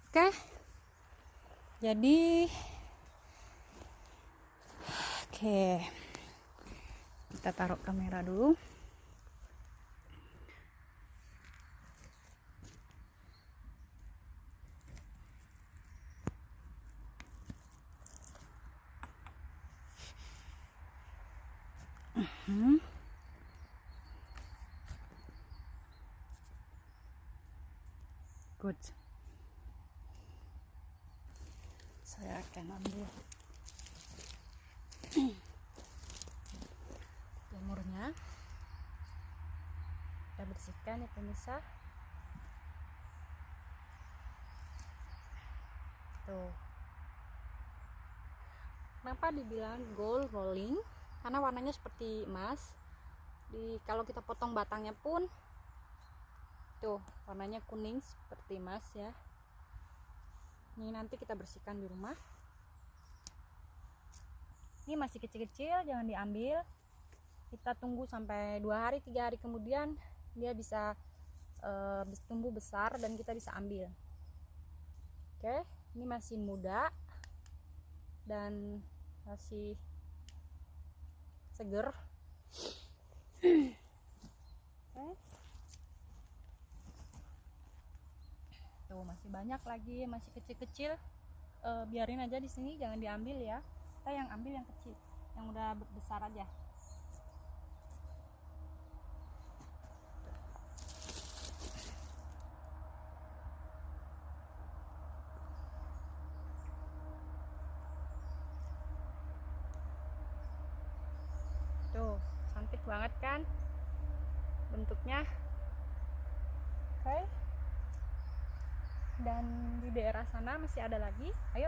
Oke, jadi kita taruh kamera dulu. Good. Saya akan ambil jamurnya, kita bersihkan ya pemirsa. Tuh, kenapa dibilang gold rolling? Karena warnanya seperti emas. Kalau kita potong batangnya pun tuh warnanya kuning seperti emas ya. Ini nanti kita bersihkan di rumah. Ini masih kecil-kecil, jangan diambil. Kita tunggu sampai 2 hari 3 hari kemudian dia bisa tumbuh besar dan kita bisa ambil. Oke, ini masih muda dan masih seger. Tuh masih banyak lagi, masih kecil-kecil. Biarin aja di sini, jangan diambil ya. Kita yang ambil yang kecil, yang udah besar aja. Tuh, cantik banget kan bentuknya. Oke. Dan di daerah sana masih ada lagi. Ayo.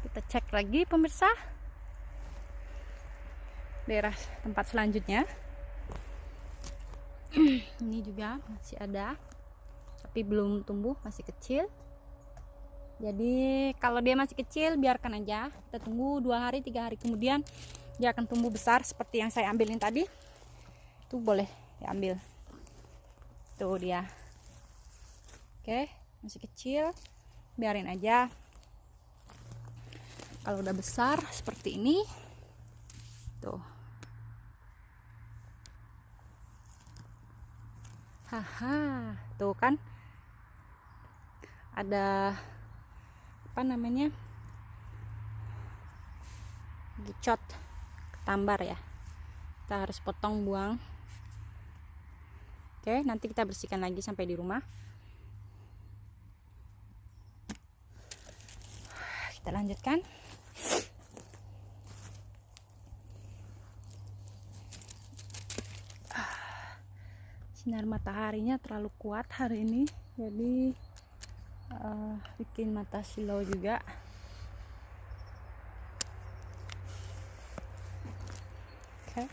Kita cek lagi pemirsa. Daerah tempat selanjutnya. Ini juga masih ada. Tapi belum tumbuh, masih kecil. Jadi kalau dia masih kecil biarkan aja. Kita tunggu 2 hari 3 hari kemudian dia akan tumbuh besar seperti yang saya ambilin tadi. Itu boleh diambil. Tuh dia. Oke, masih kecil, biarin aja. Kalau udah besar seperti ini, tuh, haha, tuh kan ada apa namanya, gicot, ketambar ya. Kita harus potong, buang. Oke, nanti kita bersihkan lagi sampai di rumah. Kita lanjutkan. Sinar mataharinya terlalu kuat hari ini, jadi bikin mata silau juga. Oke.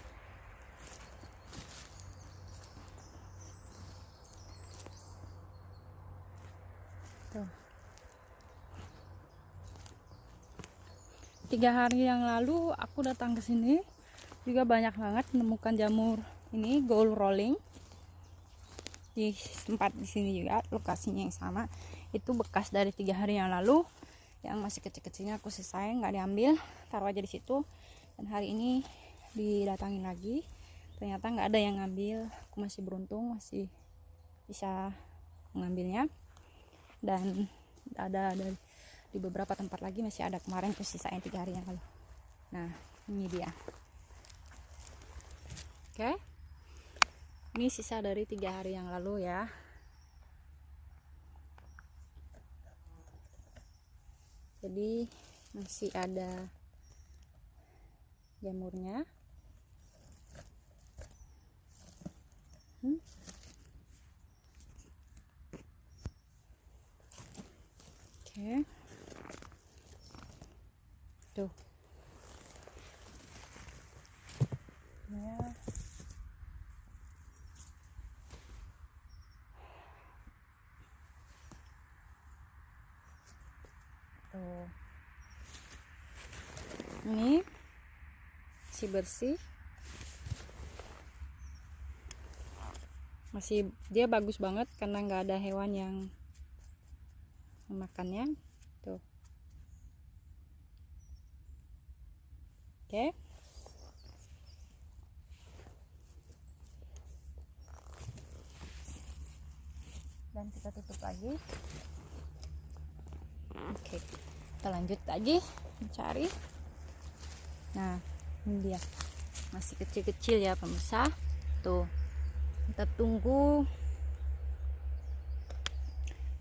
Tuh. 3 hari yang lalu aku datang ke sini juga banyak banget menemukan jamur ini gold rolling di tempat di sini juga, lokasinya yang sama. Itu bekas dari 3 hari yang lalu, yang masih kecil-kecilnya aku sisain, nggak diambil, taruh aja di situ. Dan hari ini didatangin lagi, ternyata nggak ada yang ngambil. Aku masih beruntung, masih bisa mengambilnya. Dan ada di beberapa tempat lagi masih ada, kemarin aku sisain 3 hari yang lalu. Nah, ini dia. Oke. Ini sisa dari 3 hari yang lalu ya. Jadi masih ada jamurnya. Oke. Tuh. Ya. Tuh. Ini masih bersih. masih dia bagus banget karena nggak ada hewan yang memakannya tuh. Oke. Dan kita tutup lagi. Oke, kita lanjut lagi mencari. Nah, ini dia masih kecil-kecil ya pemirsa. Tuh, kita tunggu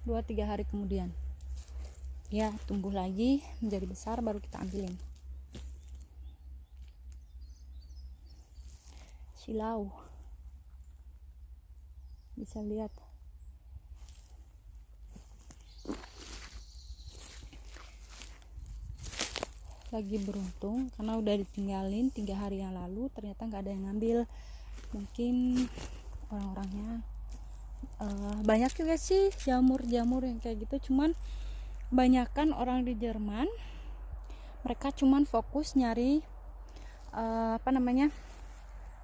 2-3 hari kemudian ya, tumbuh lagi menjadi besar, baru kita ambilin. Silau, bisa lihat. Lagi beruntung karena udah ditinggalin 3 hari yang lalu, ternyata nggak ada yang ngambil. Mungkin orang-orangnya banyak juga sih jamur-jamur yang kayak gitu, cuman banyakan orang di Jerman mereka cuman fokus nyari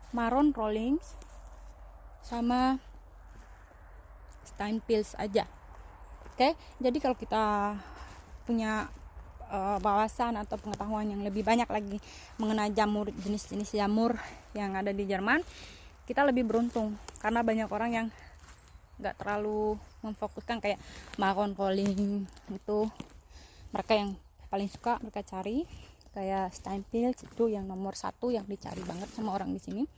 marron rollings sama Steinpilz aja. Oke, jadi kalau kita punya wawasan atau pengetahuan yang lebih banyak lagi mengenai jamur, jenis-jenis jamur yang ada di Jerman, kita lebih beruntung karena banyak orang yang nggak terlalu memfokuskan kayak marron rolling. Itu mereka yang paling suka mereka cari, kayak Steinpilz itu yang nomor 1 yang dicari banget sama orang di sini.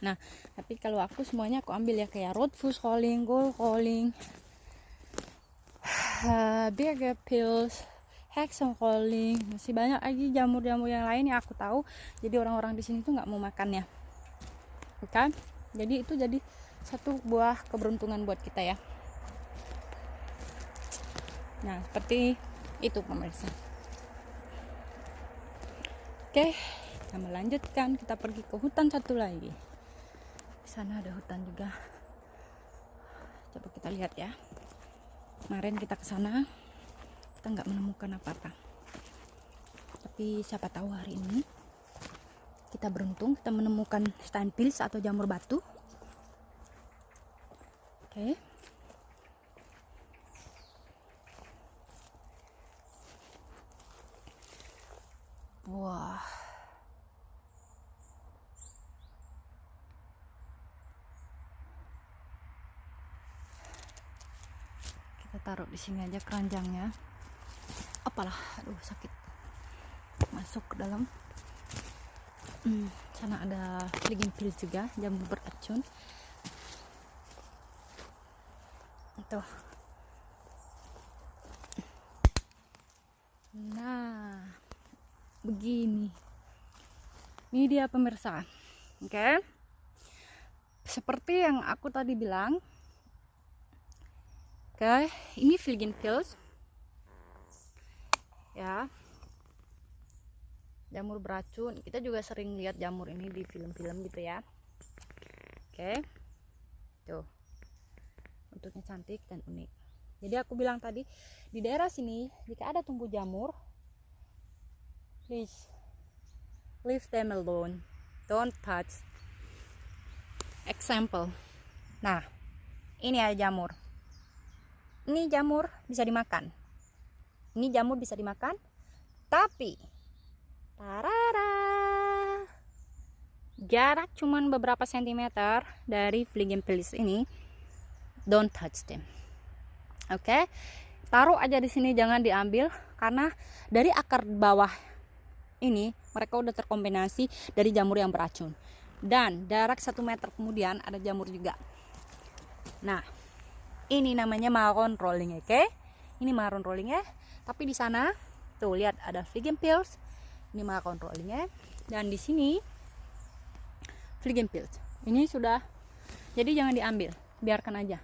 Nah, tapi kalau aku semuanya aku ambil ya, kayak Rotfuss rolling, Gold rolling, Birgerpilz, Hexen rolling, masih banyak lagi jamur-jamur yang lain yang aku tahu. Jadi orang-orang di sini tuh nggak mau makannya, bukan? Jadi itu jadi satu buah keberuntungan buat kita ya. Nah, seperti itu pemirsa. Oke, kita melanjutkan, kita pergi ke hutan satu lagi. Di sana ada hutan juga. Coba kita lihat ya. Kemarin kita ke sana, kita nggak menemukan apa-apa. Tapi siapa tahu hari ini kita beruntung, kita menemukan Steinpilz atau jamur batu. Oke. Wah. Kita taruh di sini aja keranjangnya. Apalah, aduh sakit. Masuk ke dalam. Sana ada Fliegenpilz juga, jamur beracun. Tuh. Nah, begini. Ini dia pemirsa. Oke. Seperti yang aku tadi bilang. Oke, ini Fliegenpilz. Ya. Jamur beracun. Kita juga sering lihat jamur ini di film-film gitu ya. Oke. Tuh. Bentuknya cantik dan unik. Jadi aku bilang tadi, di daerah sini jika ada tumbuh jamur, please leave them alone, don't touch. Example, nah ini ada jamur, ini jamur bisa dimakan, ini jamur bisa dimakan, tapi tarara, jarak cuman beberapa sentimeter dari Fliegenpilz ini, don't touch them. Oke, taruh aja di sini, jangan diambil karena dari akar bawah ini mereka udah terkombinasi dari jamur yang beracun. Dan jarak 1 meter kemudian ada jamur juga. Nah, ini namanya marron rolling, oke? Ini marron rolling ya. Tapi di sana tuh lihat ada Fliegenpilz, ini marron rolling ya. Dan di sini Fliegenpilz. Ini sudah, jadi jangan diambil, biarkan aja.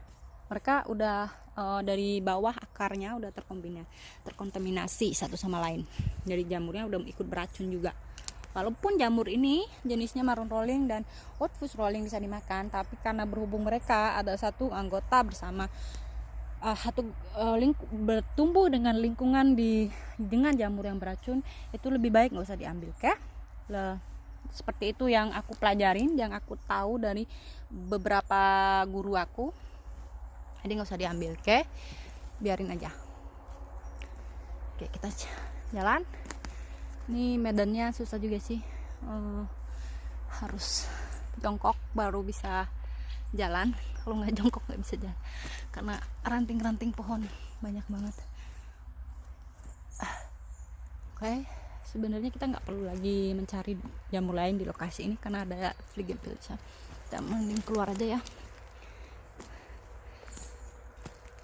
Mereka udah dari bawah akarnya udah terkontaminasi satu sama lain. Dari jamurnya udah ikut beracun juga. Walaupun jamur ini jenisnya marron rolling dan Rotfuss rolling bisa dimakan, tapi karena berhubung mereka ada satu anggota bersama bertumbuh dengan lingkungan dengan jamur yang beracun, itu lebih baik nggak usah diambil, oke? Seperti itu yang aku pelajarin, yang aku tahu dari beberapa guru aku. Jadi nggak usah diambil, oke? Biarin aja. Oke, kita jalan. Ini medannya susah juga sih. Harus jongkok baru bisa jalan. Kalau nggak jongkok nggak bisa jalan. Karena ranting-ranting pohon banyak banget. Oke. Sebenarnya kita nggak perlu lagi mencari jamur lain di lokasi ini karena ada Fliegepilz. Kita mending keluar aja ya.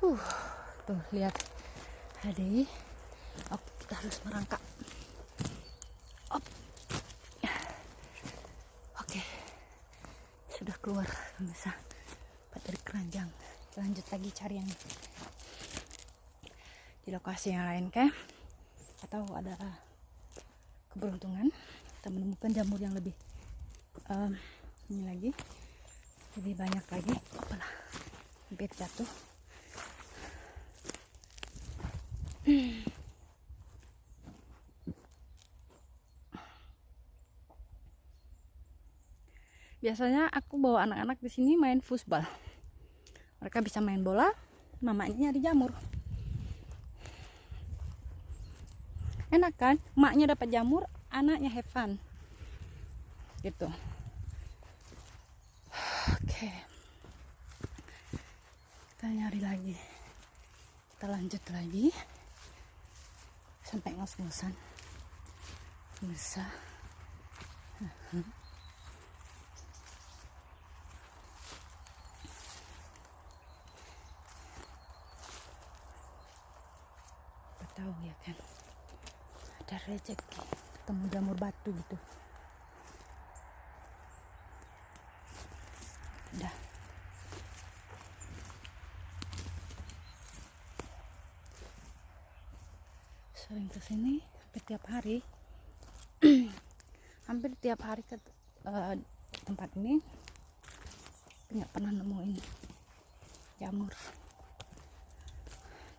Tuh lihat ada. Oke, kita harus merangkak. Oke, sudah keluar bisa dari keranjang. Lanjut lagi cari yang di lokasi yang lain, oke? Atau ada keberuntungan kita menemukan jamur yang lebih ini lagi, lebih banyak lagi. Apalah, hampir jatuh. Biasanya aku bawa anak-anak di sini main futsal. Mereka bisa main bola, mamanya nyari jamur. Enak kan? Maknya dapat jamur, anaknya have fun. Gitu. Oke. Kita nyari lagi. Kita lanjut lagi. Sampai ngos-ngosan. Bisa. Tahu ya kan? Ada rezeki ketemu jamur batu gitu. Udah. Sering kesini hampir tiap hari. Hampir tiap hari ke tempat ini, nggak pernah nemuin jamur.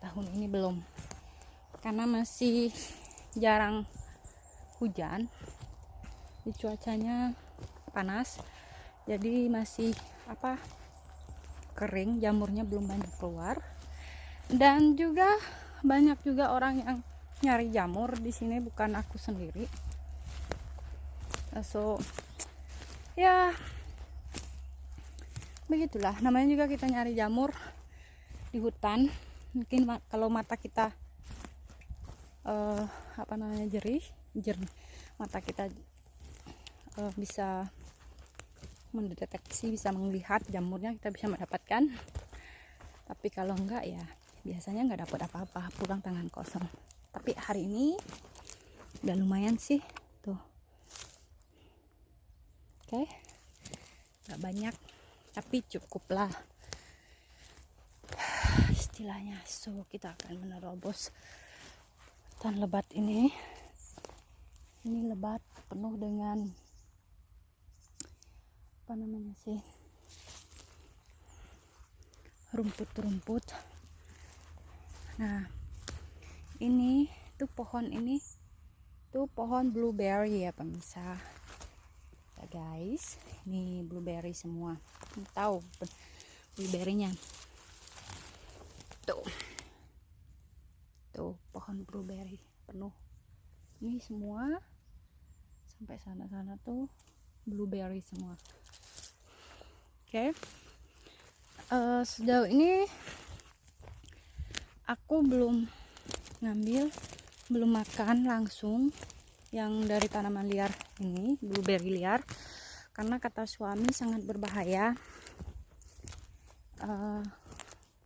Tahun ini belum, karena masih jarang hujan, di cuacanya panas, jadi masih kering, jamurnya belum banyak keluar. Dan juga banyak juga orang yang nyari jamur di sini, bukan aku sendiri. So ya begitulah, namanya juga kita nyari jamur di hutan. Mungkin kalau mata kita jernih, mata kita bisa mendeteksi, bisa melihat jamurnya, kita bisa mendapatkan. Tapi kalau enggak ya biasanya nggak dapat apa-apa, pulang tangan kosong. Tapi hari ini udah lumayan sih tuh. Oke, nggak banyak tapi cukup lah istilahnya. So kita akan menerobos hutan lebat ini. Ini lebat, penuh dengan rumput-rumput. Nah, ini tuh pohon blueberry ya pemirsa. Ya guys, ini blueberry semua. Tahu blueberry-nya. Tuh pohon blueberry penuh. Ini semua sampai sana-sana tuh blueberry semua. Oke. Sejauh ini aku belum makan langsung yang dari tanaman liar ini, blueberry liar, karena kata suami sangat berbahaya.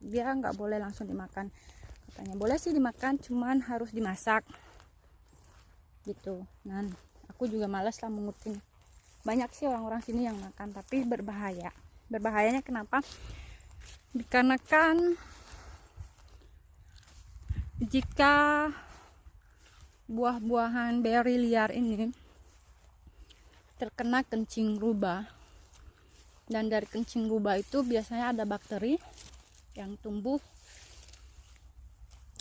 Dia nggak boleh langsung dimakan, katanya. Boleh sih dimakan, cuman harus dimasak gitu. Dan aku juga malas lah mengutin. Banyak sih orang-orang sini yang makan, tapi berbahaya. Berbahayanya kenapa? Dikarenakan jika buah-buahan berry liar ini terkena kencing rubah, dan dari kencing rubah itu biasanya ada bakteri yang tumbuh,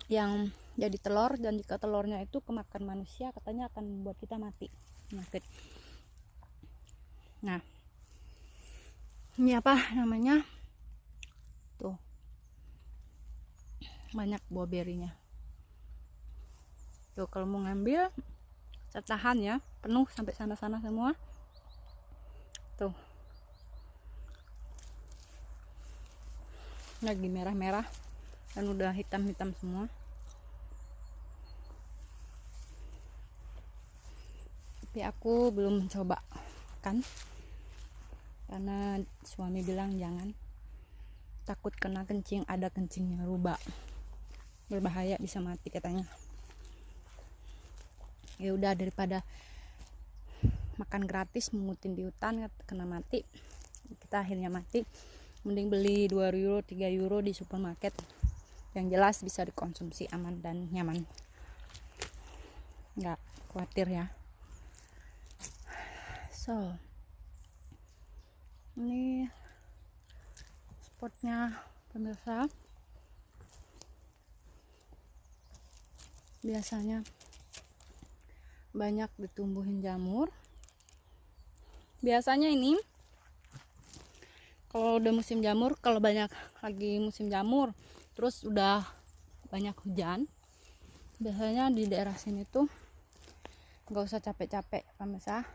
yang jadi telur, dan jika telurnya itu kemakan manusia, katanya akan membuat kita mati penyakit. Nah, ini apa namanya, tuh banyak buah berinya tuh. Kalau mau ngambil tahan ya, penuh sampai sana-sana semua tuh, lagi merah-merah dan udah hitam-hitam semua. Tapi aku belum mencoba kan, karena suami bilang jangan, takut kena kencing, ada kencingnya rubak, berbahaya, bisa mati katanya. Ya udah, daripada makan gratis mengutin di hutan kena mati, kita akhirnya mati, mending beli 2 euro 3 euro di supermarket yang jelas bisa dikonsumsi aman dan nyaman, nggak khawatir ya. So ini spotnya pemirsa, biasanya banyak ditumbuhin jamur. Biasanya ini kalau udah musim jamur, kalau banyak lagi musim jamur terus udah banyak hujan, biasanya di daerah sini tuh nggak usah capek-capek pemirsa,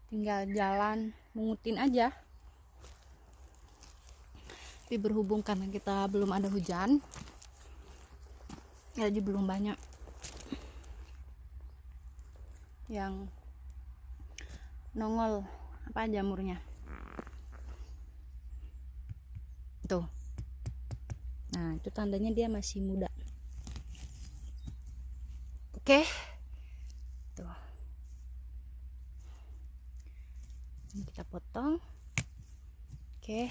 tinggal jalan mengutin aja. Tapi berhubung karena kita belum ada hujan, jadi belum banyak yang nongol apa jamurnya tuh. Nah, itu tandanya dia masih muda. Oke. Tuh. Ini kita potong. Oke.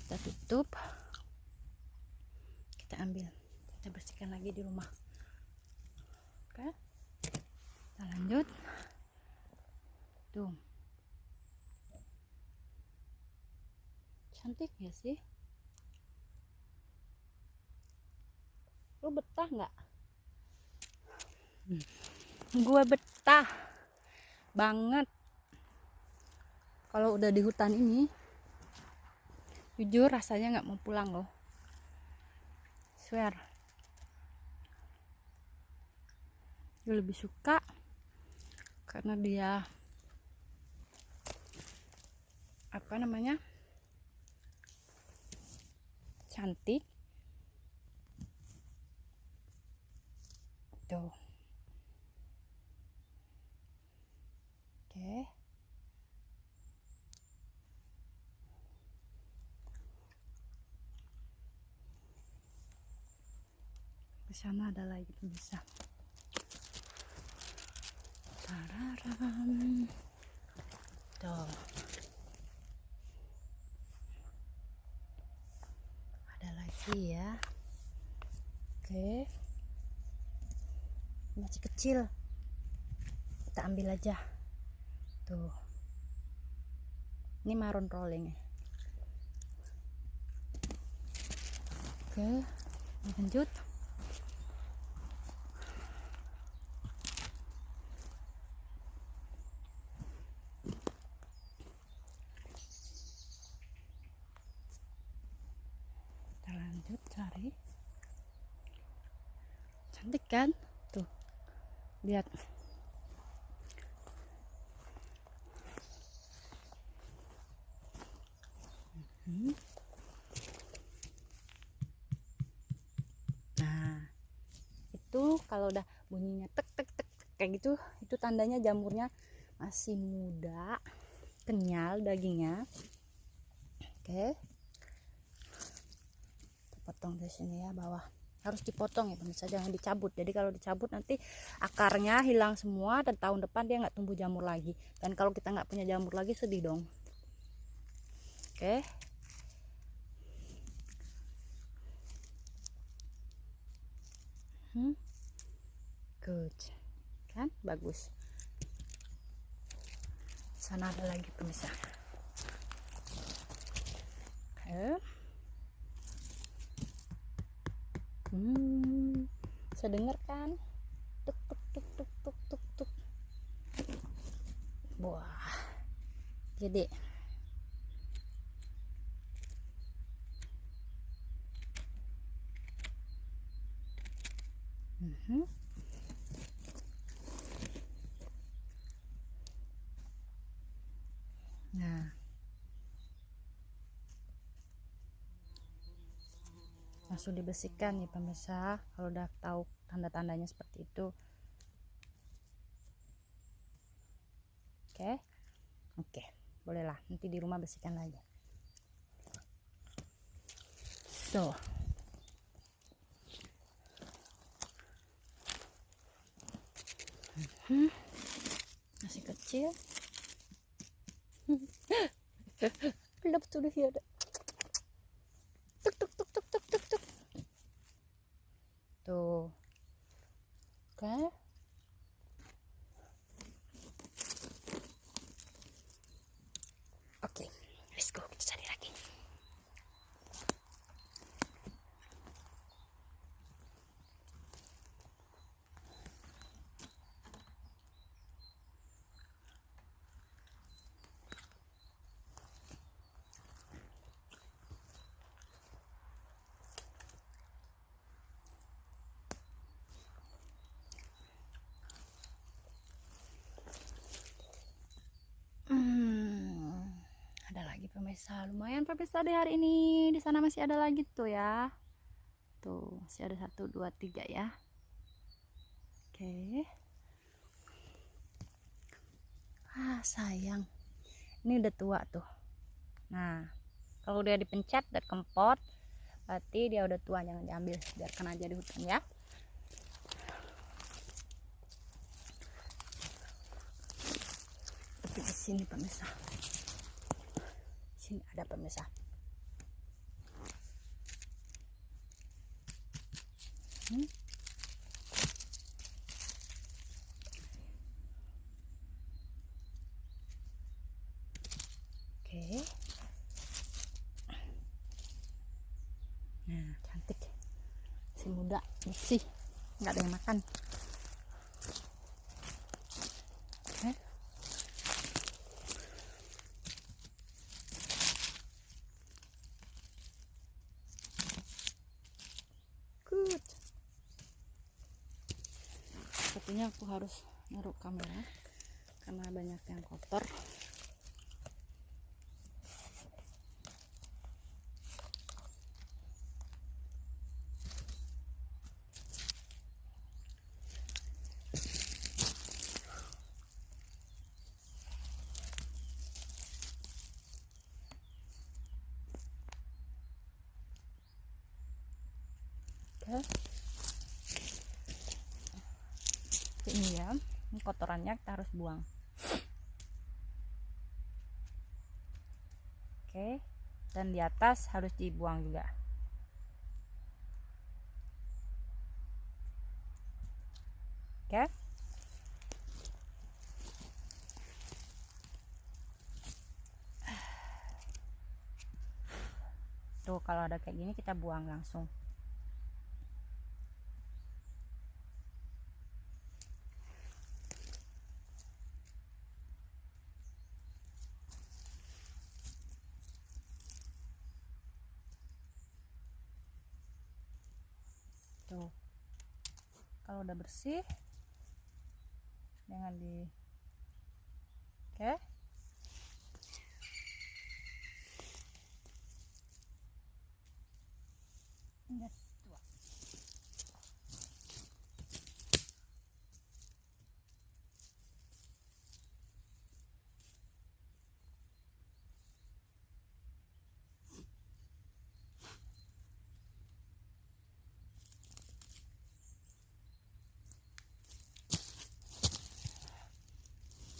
Kita tutup. Kita ambil. Kita bersihkan lagi di rumah. Oke. Kita lanjut. Tuh. Cantik ya sih? Lu betah nggak? Gue betah banget kalau udah di hutan ini. Jujur rasanya nggak mau pulang loh, swear. Gue lebih suka karena dia apa namanya, cantik tuh. Oke. Di sana ada lagi bisa. Tararam. Tuh. Ada lagi ya. Oke. Masih kecil. Kita ambil aja. Tuh. Ini marun rolling. Oke, lanjut. Kita lanjut cari. Cantik kan? Tuh. Lihat. Nah, itu kalau udah bunyinya tek tek tek, tek kayak gitu, itu tandanya jamurnya masih muda, kenyal dagingnya. Oke. Kita potong di sini ya bawah. Harus dipotong ya pemirsa, jangan dicabut. Jadi kalau dicabut nanti akarnya hilang semua dan tahun depan dia nggak tumbuh jamur lagi. Dan kalau kita nggak punya jamur lagi sedih dong. Oke. Good. Kan bagus. Sana ada lagi pemirsa. Oke. Bisa denger kan? Tuk tuk tuk tuk tuk tuk tuk. Wah, gede. Nah, langsung dibersihkan nih pemirsa. Kalau udah tahu tanda-tandanya seperti itu, oke, bolehlah nanti di rumah bersihkan lagi. So, masih kecil. Belum tuh ya. Tuk tuk tuk tuk tuk tuk tuk. Tuh. Oke. Oke, let's go, kita cari lagi. Ada lagi pemirsa, lumayan pemirsa deh hari ini. Di sana masih ada lagi tuh ya. Tuh, masih ada 1, 2, 3 ya. Oke. Sayang. Ini udah tua tuh. Nah, kalau udah dipencet, udah kempot, berarti dia udah tua, jangan diambil. Biarkan aja di hutan ya. Tapi di sini pemirsa. Sini ada pemirsa. Oke. Nah, cantik. Si muda, bersih. Nggak ada yang makan. Oke. Good. Sepertinya aku harus naruh kamera karena banyak yang kotor. Ini ya, ini kotorannya kita harus buang. Oke, dan di atas harus dibuang juga. Oke. Tuh, kalau ada kayak gini kita buang langsung. Tuh, kalau udah bersih jangan di oke.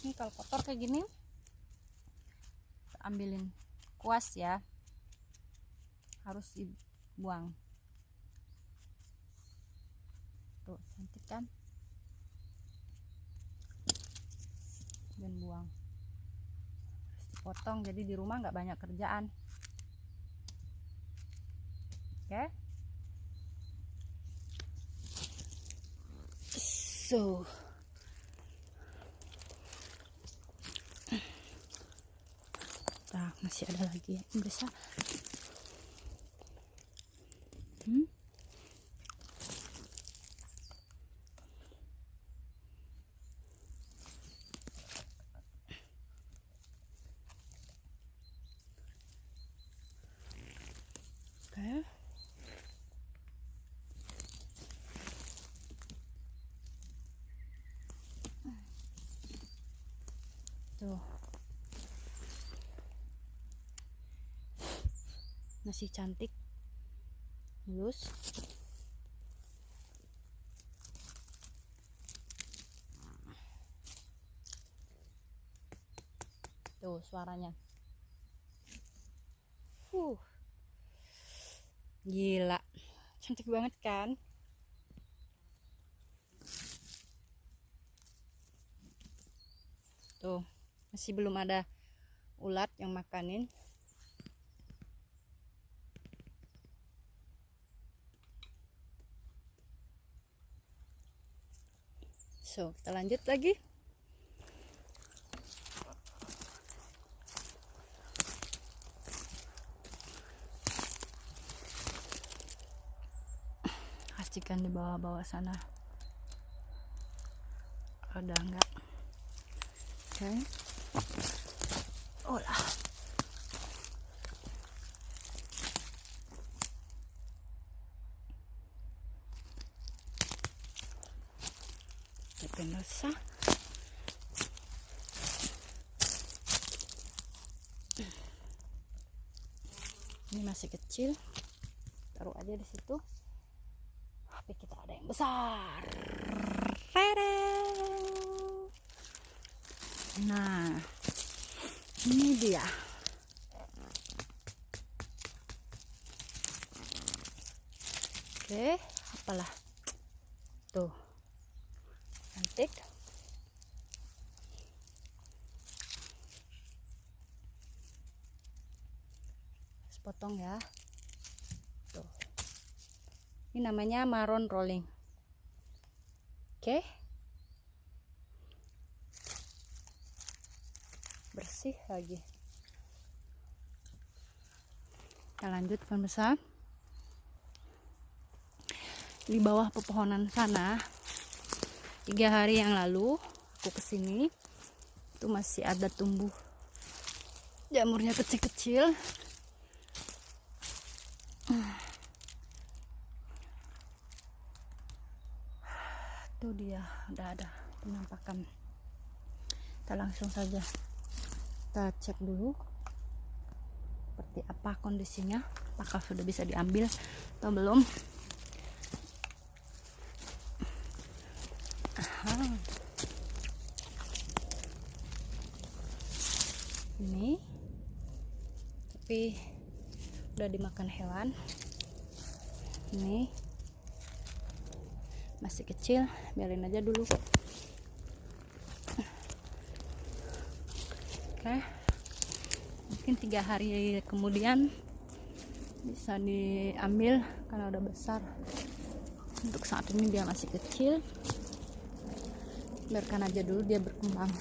Ini kalau kotor kayak gini ambilin kuas ya, harus dibuang. Tuh, cantik kan, dan buang, harus dipotong jadi di rumah nggak banyak kerjaan. Oke. So Nah, masih ada lagi ya pemirsa. Oke. Tuh. Masih cantik. Mulus. Tuh suaranya. Gila. Cantik banget kan? Tuh, masih belum ada ulat yang makanin. So, kita lanjut lagi. Pastikan di bawah-bawah sana ada enggak. Oke. Olah. Pemirsa, ini masih kecil, taruh aja di situ. Tapi kita ada yang besar. Nah, ini dia. Oke, apalah tuh, cantik. Potong ya. Tuh. Ini namanya marron rolling. Oke. Bersih lagi. Kita lanjut pemirsa. Di bawah pepohonan sana, 3 hari yang lalu aku kesini, itu masih ada tumbuh jamurnya kecil-kecil. Tuh dia, udah ada penampakan. Kita langsung saja kita cek dulu seperti apa kondisinya, apakah sudah bisa diambil atau belum. Ini tapi udah dimakan hewan. Ini masih kecil, biarin aja dulu. Oke, mungkin 3 hari kemudian bisa diambil karena udah besar. Untuk saat ini dia masih kecil, biarkan aja dulu dia berkembang.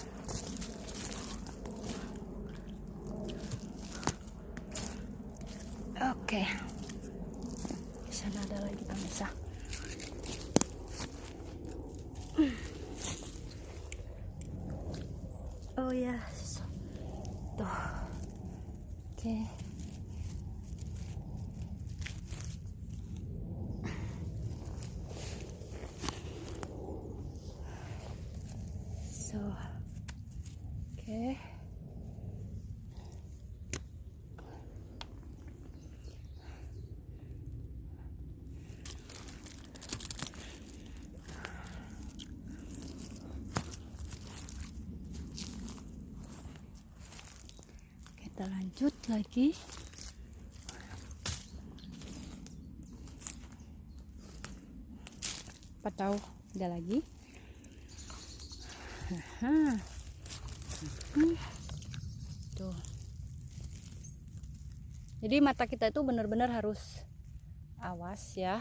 Oke, di sana ada lagi pemirsa. Oh ya, tuh. Oke. So, oke. Kita lanjut lagi. Apa tahu ada lagi. Tuh. Jadi mata kita itu benar-benar harus awas ya,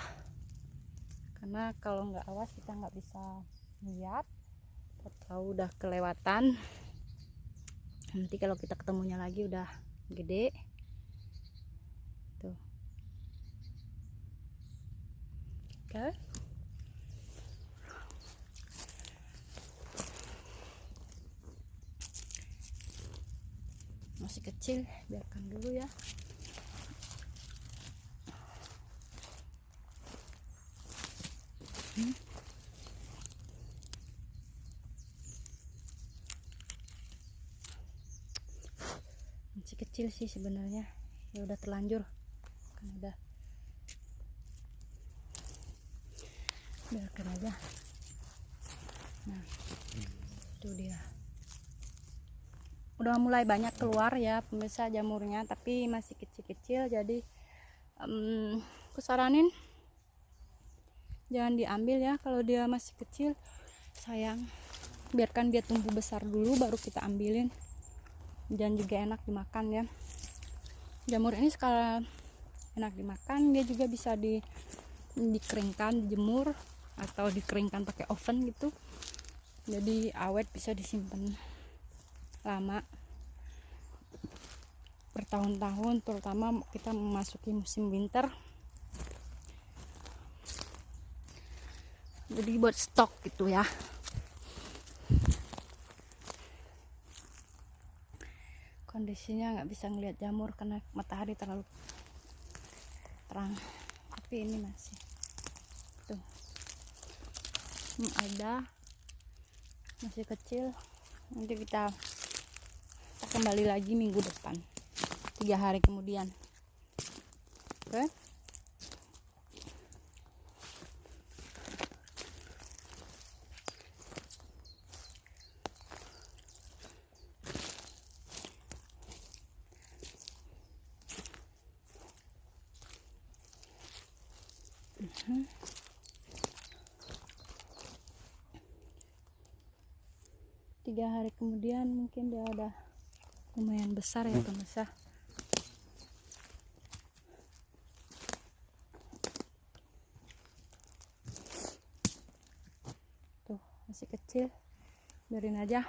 karena kalau nggak awas kita nggak bisa lihat atau udah kelewatan. Nanti kalau kita ketemunya lagi udah gede tuh. Oke. Masih kecil, biarkan dulu ya. Masih kecil sih sebenarnya, ya udah terlanjur kan, udah biarkan aja. Nah itu dia, udah mulai banyak keluar ya pemirsa jamurnya, tapi masih kecil-kecil. Jadi aku saranin jangan diambil ya kalau dia masih kecil, sayang. Biarkan dia tumbuh besar dulu baru kita ambilin, dan juga enak dimakan ya. Jamur ini sekali enak dimakan, dia juga bisa dikeringkan, dijemur atau dikeringkan pakai oven gitu, jadi awet, bisa disimpan lama bertahun-tahun, terutama kita memasuki musim winter. Jadi buat stok gitu ya. Kondisinya nggak bisa ngelihat jamur karena matahari terlalu terang, tapi ini masih tuh ada, masih kecil. Nanti kita kembali lagi minggu depan, 3 hari kemudian. Oke. Tiga hari kemudian mungkin dia udah lumayan besar ya pemirsa. Tuh masih kecil, biarin aja.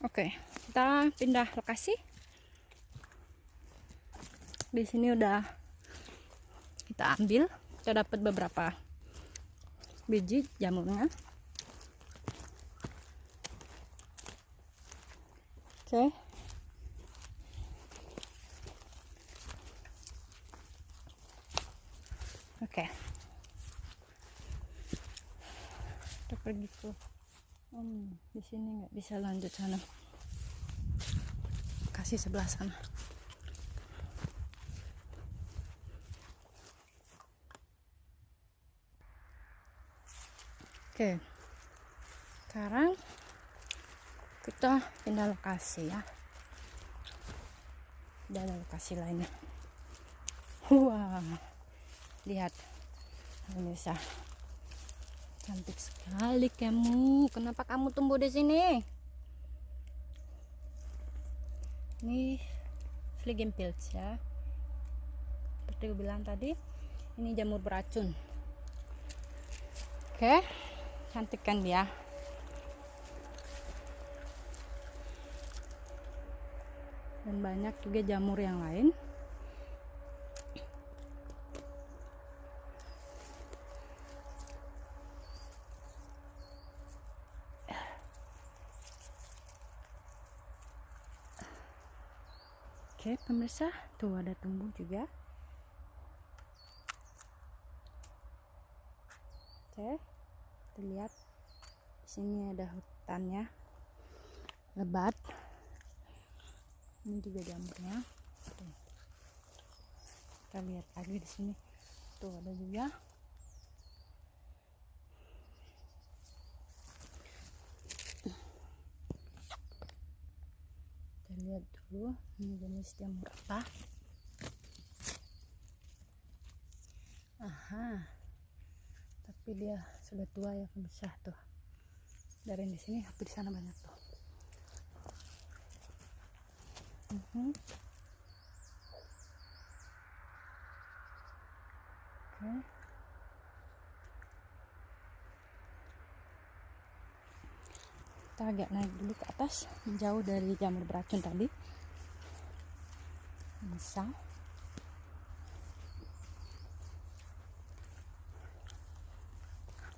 Oke, kita pindah lokasi. Di sini udah kita ambil, kita dapat beberapa biji jamurnya. Oke. Oke. Kita pergi ke di sini nggak bisa lanjut sana. Kasih sebelah sana. Oke. Sekarang kita pindah lokasi ya. Ada lokasi lainnya. Wah, lihat pemirsa, cantik sekali kamu. Kenapa kamu tumbuh di sini? Ini Fliegempilz ya. Seperti gue bilang tadi, ini jamur beracun. Oke, cantik kan dia? Dan banyak juga jamur yang lain. Oke pemirsa, tuh ada tumbuh juga. Oke, kita lihat di sini ada hutannya lebat. Ini juga jamurnya. Tuh. Kita lihat lagi di sini, tuh ada juga. Kita lihat dulu ini jenis jamur apa. Aha, tapi dia sudah tua ya pemirsa. Tuh dari di sini, tapi di sana banyak tuh. Oke. kita agak naik dulu ke atas, jauh dari jamur beracun tadi. Bisa